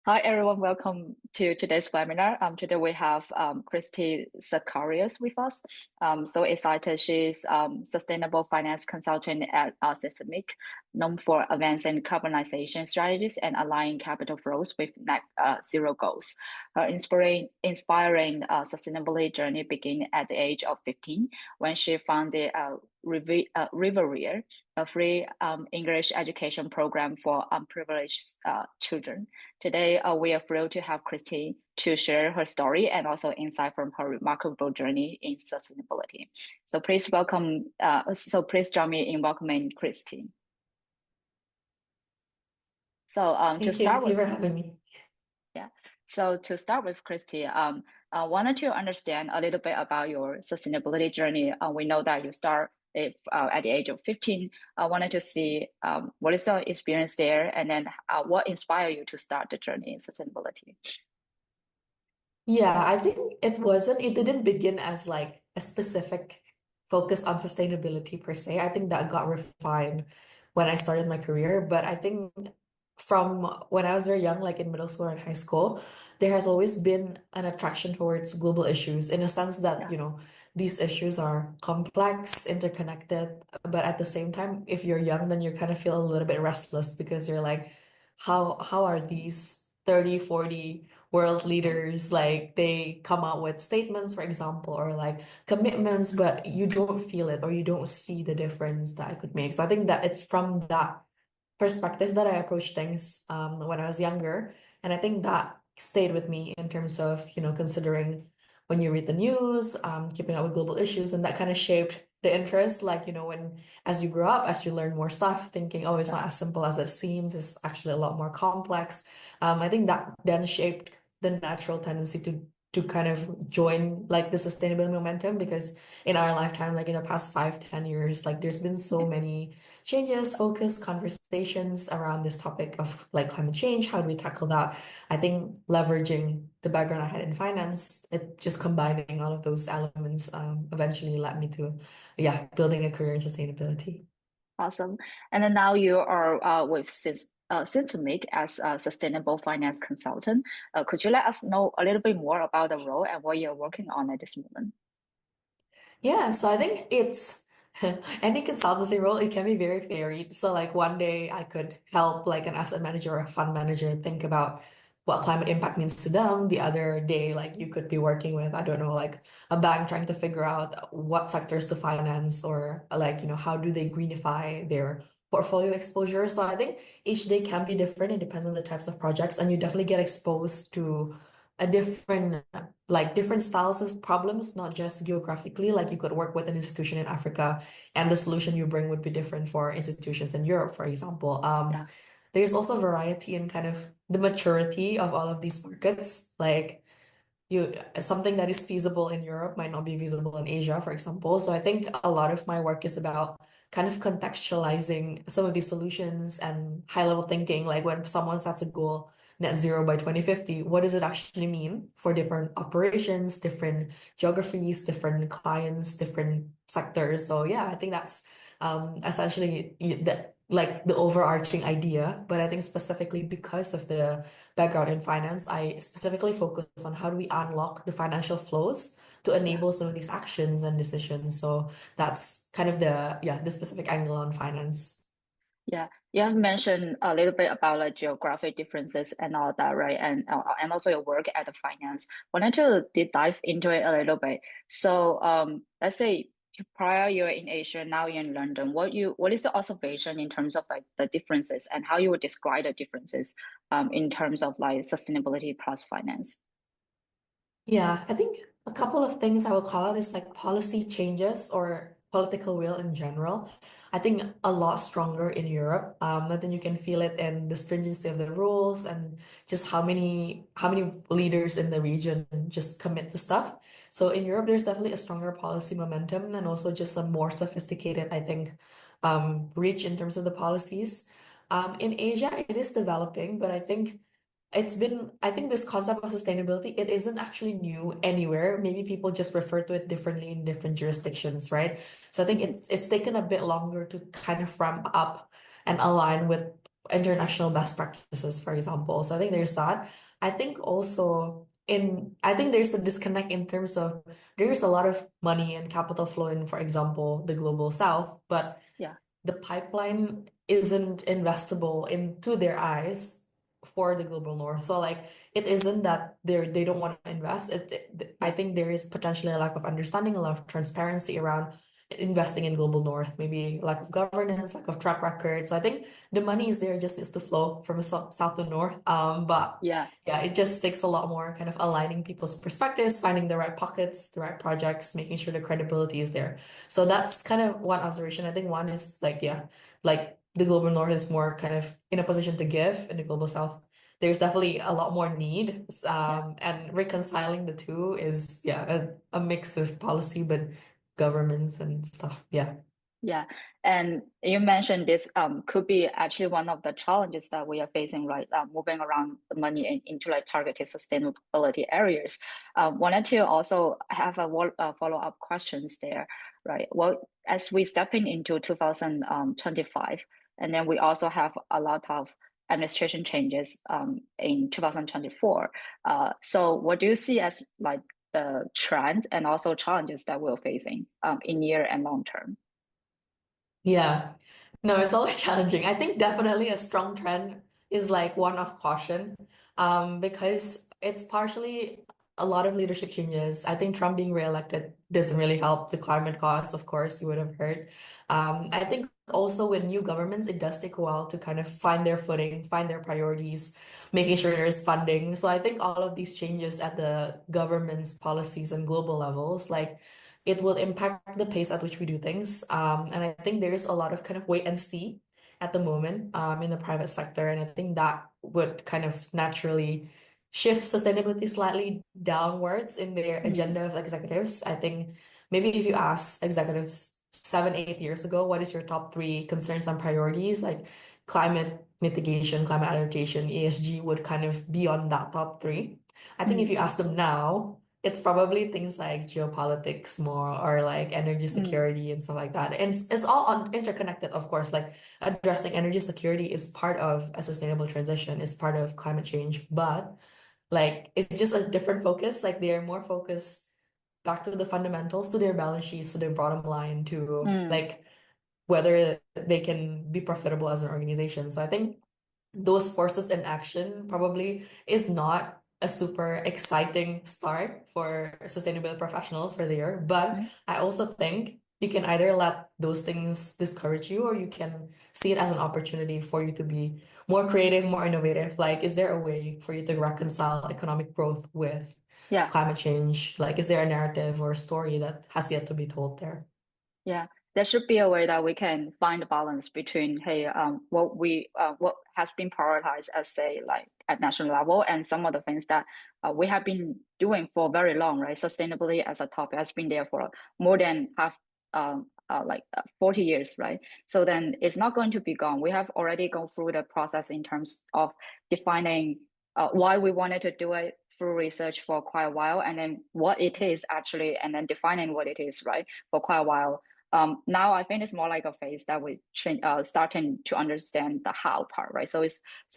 Hi everyone, welcome to today's webinar. Today we have Christy Zacharias with us. So excited. She's sustainable finance consultant at Systemic, known for advancing carbonization strategies and aligning capital flows with net zero goals. Her inspiring sustainability journey began at the age of 15 when she founded Riveria, a free English education program for unprivileged children. Today, we are thrilled to have Christy to share her story and also insight from her remarkable journey in sustainability. So please welcome. Please join me in welcoming Christy. So to start Thank you with, for having me. yeah. So to start with, Christy, I wanted to understand a little bit about your sustainability journey. We know that you start at the age of 15. I wanted to see what is your experience there, and then what inspired you to start the journey in sustainability. Yeah, I think it didn't begin as like a specific focus on sustainability per se. I think that got refined when I started my career. But I think from when I was very young, like in middle school and high school, there has always been an attraction towards global issues in a sense that, Yeah. these issues are complex, interconnected, but at the same time, if you're young, then you kind of feel a little bit restless because you're like, how are these 30, 40 world leaders, like they come out with statements, for example, or like commitments, but you don't feel it or you don't see the difference that I could make. So I think that it's from that perspective that I approach things when I was younger. And I think that stayed with me in terms of, considering when you read the news, keeping up with global issues, and that kind of shaped the interest. Like, when as you grow up, as you learn more stuff, thinking, oh, it's Yeah. not as simple as it seems, it's actually a lot more complex. I think that then shaped the natural tendency to kind of join like the sustainability momentum because in our lifetime, like in the past 5, 10 years, like there's been so many changes, focus, conversations around this topic of like climate change. How do we tackle that? I think leveraging the background I had in finance, it just combining all of those elements eventually led me to, yeah, building a career in sustainability. Awesome. And then now you are with Systemic as a sustainable finance consultant. Could you let us know a little bit more about the role and what you're working on at this moment? Yeah, so I think it's any consultancy role, it can be very varied. So like one day I could help like an asset manager or a fund manager think about what climate impact means to them. The other day, like you could be working with, I don't know, like a bank trying to figure out what sectors to finance or like, how do they greenify their portfolio exposure. So I think each day can be different. It depends on the types of projects, and you definitely get exposed to a different styles of problems, not just geographically. Like you could work with an institution in Africa, and the solution you bring would be different for institutions in Europe, for example. Yeah. There's also variety in kind of the maturity of all of these markets. Like something that is feasible in Europe might not be feasible in Asia, for example. So I think a lot of my work is about kind of contextualizing some of these solutions and high level thinking. Like when someone sets a goal, net zero by 2050, what does it actually mean for different operations, different geographies, different clients, different sectors? So yeah, I think that's essentially the overarching idea. But I think specifically because of the background in finance, I specifically focus on how do we unlock the financial flows to Yeah. enable some of these actions and decisions. So that's kind of the specific angle on finance. Yeah, you have mentioned a little bit about like geographic differences and all that, right? And also your work at the finance. Wanted to deep dive into it a little bit. So, let's say prior you're in Asia, now you're in London. What is the observation in terms of like the differences and how you would describe the differences, in terms of like sustainability plus finance? Yeah, I think a couple of things I would call out is like policy changes or political will in general. I think a lot stronger in Europe. And then you can feel it in the stringency of the rules and just how many leaders in the region just commit to stuff. So in Europe, there's definitely a stronger policy momentum and also just a more sophisticated, I think, reach in terms of the policies. In Asia, it is developing, but I think this concept of sustainability, it isn't actually new anywhere. Maybe people just refer to it differently in different jurisdictions, right? So I think Mhm. it's taken a bit longer to kind of ramp up and align with international best practices, for example. So I think there's that. I think also I think there's a disconnect in terms of there's a lot of money and capital flow in, for example, the global south, but Yeah. the pipeline isn't investable into their eyes for the global north. So like it isn't that they don't want to invest. I Yeah. think there is potentially a lack of understanding, a lot of transparency around investing in global north, maybe lack of governance, lack of track record. So I think the money is there, it just needs to flow from south to north. But Yeah. yeah, it just takes a lot more kind of aligning people's perspectives, finding the right pockets, the right projects, making sure the credibility is there. So that's kind of one observation. I think one is like, yeah, like the global north is more kind of in a position to give, in the global south, there's definitely a lot more need. Yeah. And reconciling the two is, yeah, a mix of policy, but governments and stuff. Yeah. Yeah, and you mentioned this could be actually one of the challenges that we are facing, right? Moving around the money into like targeted sustainability areas. Wanted to also have follow-up questions there, right? Well, as we stepping into 2025, and then we also have a lot of administration changes in 2024. So what do you see as like the trend and also challenges that we're facing in near and long term? Yeah. No, it's always challenging. I think definitely a strong trend is like one of caution, because it's partially a lot of leadership changes. I think Trump being reelected doesn't really help the climate cause, of course, you would have heard. I think also with new governments, it does take a while to kind of find their footing, find their priorities, making sure there's funding. So I think all of these changes at the government's policies and global levels, like it will impact the pace at which we do things. And I think there's a lot of kind of wait and see at the moment in the private sector. And I think that would kind of naturally shift sustainability slightly downwards in their Mm, agenda of executives. I think maybe if you ask executives 7, 8 years ago, what is your top three concerns and priorities? Like climate mitigation, climate adaptation, ESG would kind of be on that top three. I think if mm, you ask them now, it's probably things like geopolitics more or like energy mm. security and stuff like that. And it's all interconnected, of course. Like addressing energy security is part of a sustainable transition, is part of climate change, but like it's just a different focus. Like they're more focused back to the fundamentals, to their balance sheets, to their bottom line, to Mm, like whether they can be profitable as an organization. So I think those forces in action probably is not a super exciting start for sustainability professionals for the year. But mm, I also think you can either let those things discourage you or you can see it as an opportunity for you to be more creative, more innovative. Like, is there a way for you to reconcile economic growth with yeah, climate change? Like, is there a narrative or a story that has yet to be told there? yeah. There should be a way that we can find a balance between, hey, what has been prioritized as say like at national level and some of the things that we have been doing for very long, right? Sustainability as a topic has been there for more than half 40 years, right? So then it's not going to be gone. We have already gone through the process in terms of defining why we wanted to do it through research for quite a while, and then what it is actually, and then defining what it is, right, for quite a while. Now I think it's more like a phase that we starting to understand the how part, right? So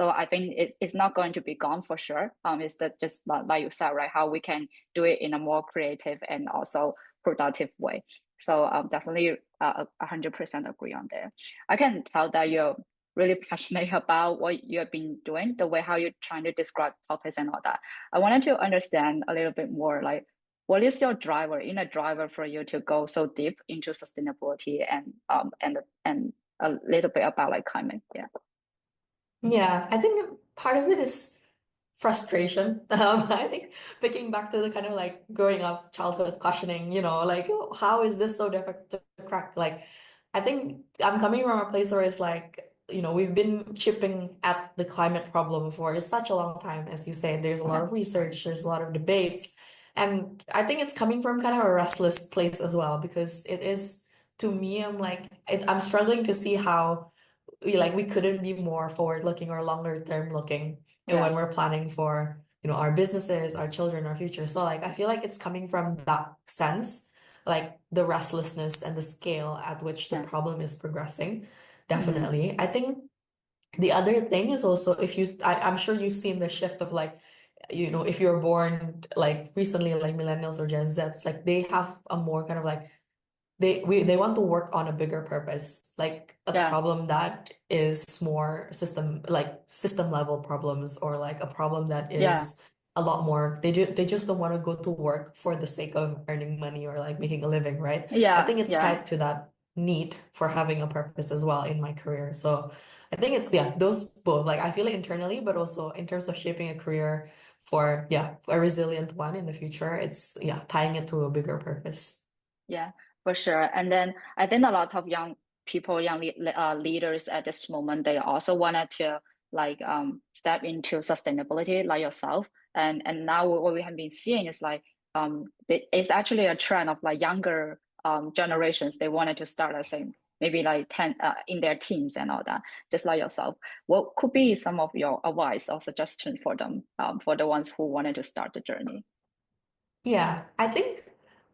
I think it's not going to be gone for sure. It's that just like you said, right? How we can do it in a more creative and also productive way. So definitely 100% agree on there. I can tell that you're really passionate about what you have been doing, the way how you're trying to describe topics and all that. I wanted to understand a little bit more, like what is your driver for you to go so deep into sustainability and a little bit about like climate? Yeah. Yeah, I think part of it is frustration. I think picking back to the kind of like growing up childhood questioning, like, "Oh, how is this so difficult to crack?" Like, I think I'm coming from a place where it's like, we've been chipping at the climate problem for such a long time. As you say, there's a lot Yeah. of research, there's a lot of debates. And I think it's coming from kind of a restless place as well, because it is, to me, I'm like, I'm struggling to see how we couldn't be more forward looking or longer term looking and Yeah. when we're planning for our businesses, our children, our future. So like I feel like it's coming from that sense, like the restlessness and the scale at which the Yeah. problem is progressing. Mm, Definitely. I think The other thing is also if I'm sure you've seen the shift of like, if you're born like recently, like millennials or Gen Zs, like they have a more kind of like they want to work on a bigger purpose, like a Yeah, problem that is more system level problems, or like a problem that yeah, is a lot more. They just don't want to go to work for the sake of earning money or like making a living, right? I yeah, think it's yeah, tied to that need for having a purpose as well in my career. So I think it's, yeah, those both. Like I feel it internally, but also in terms of shaping a career for, yeah, a resilient one in the future. It's, yeah, tying it to a bigger purpose. yeah, for sure. And then I think a lot of young people, leaders at this moment, they also wanted to like step into sustainability, like yourself. And now what we have been seeing is like it's actually a trend of like younger generations. They wanted to start the same, maybe like 10 in their teens and all that, just like yourself. What could be some of your advice or suggestion for them, for the ones who wanted to start the journey? Yeah, I think,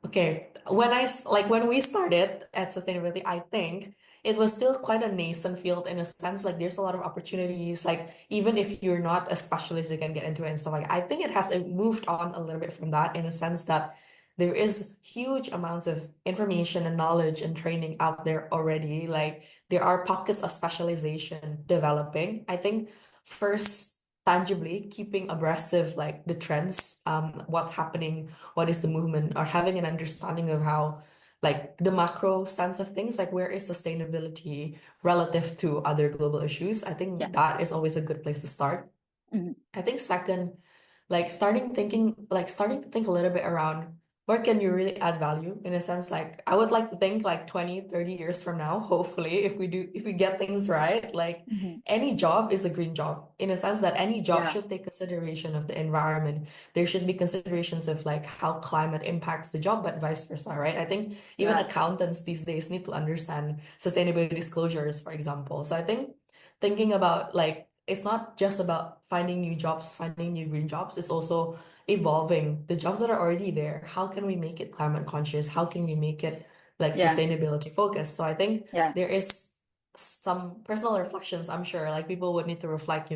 okay, when we started at sustainability, I think it was still quite a nascent field in a sense. Like there's a lot of opportunities. Like even if you're not a specialist, you can get into it and stuff like. I think it moved on a little bit from that in a sense that there is huge amounts of information and knowledge and training out there already. Like there are pockets of specialization developing. I think first, tangibly keeping abreast of like the trends, what's happening, what is the movement, or having an understanding of how, like, the macro sense of things, like where is sustainability relative to other global issues. I Yeah. think that is always a good place to start. Mhm. I think second, starting to think a little bit around where can you really add value in a sense. Like I would like to think like 20, 30 years from now, hopefully, if we get things right, like Mhm. any job is a green job in a sense that any job Yeah, should take consideration of the environment. There should be considerations of like how climate impacts the job, but vice versa, right? I think even yeah, accountants these days need to understand sustainability disclosures, for example. So I think thinking about like it's not just about finding new jobs, finding new green jobs. It's also evolving the jobs that are already there. How can we make it climate conscious? How can we make it like yeah, sustainability focused? So I think yeah, there is some personal reflections, I'm sure. Like people would need to reflect,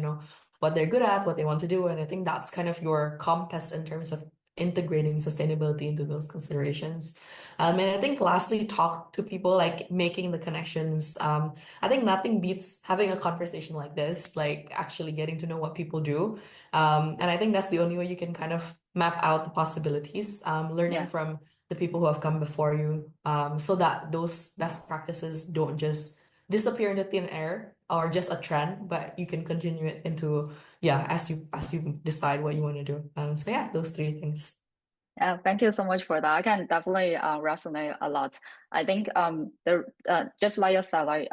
what they're good at, what they want to do. And I think that's kind of your compass in terms of integrating sustainability into those considerations. And I think lastly, talk to people, like making the connections. I think nothing beats having a conversation like this, like actually getting to know what people do. And I think that's the only way you can kind of map out the possibilities, learning yeah. from the people who have come before you, so that those best practices don't just disappear into thin air or just a trend, but you can continue it into, yeah, as you decide what you want to do. So yeah, those three things. Yeah, thank you so much for that. I can definitely resonate a lot. I think the just like you said, like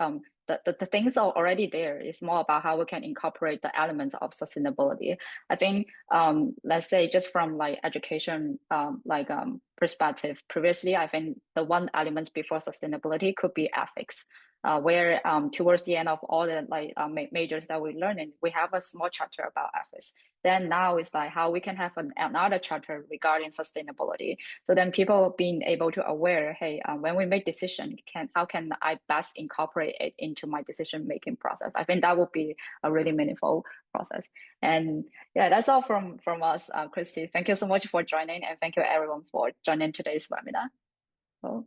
the things are already there. It's more about how we can incorporate the elements of sustainability. I think let's say just from like education perspective, previously I think the one element before sustainability could be ethics. Where towards the end of all the majors that we learn, and we have a small chapter about ethics. Then now it's like how we can have another chapter regarding sustainability. So then people being able to aware, hey, when we make decision, how can I best incorporate it into my decision making process? I think that would be a really meaningful process. And yeah, that's all from us, Christy. Thank you so much for joining, and thank you everyone for joining today's webinar. So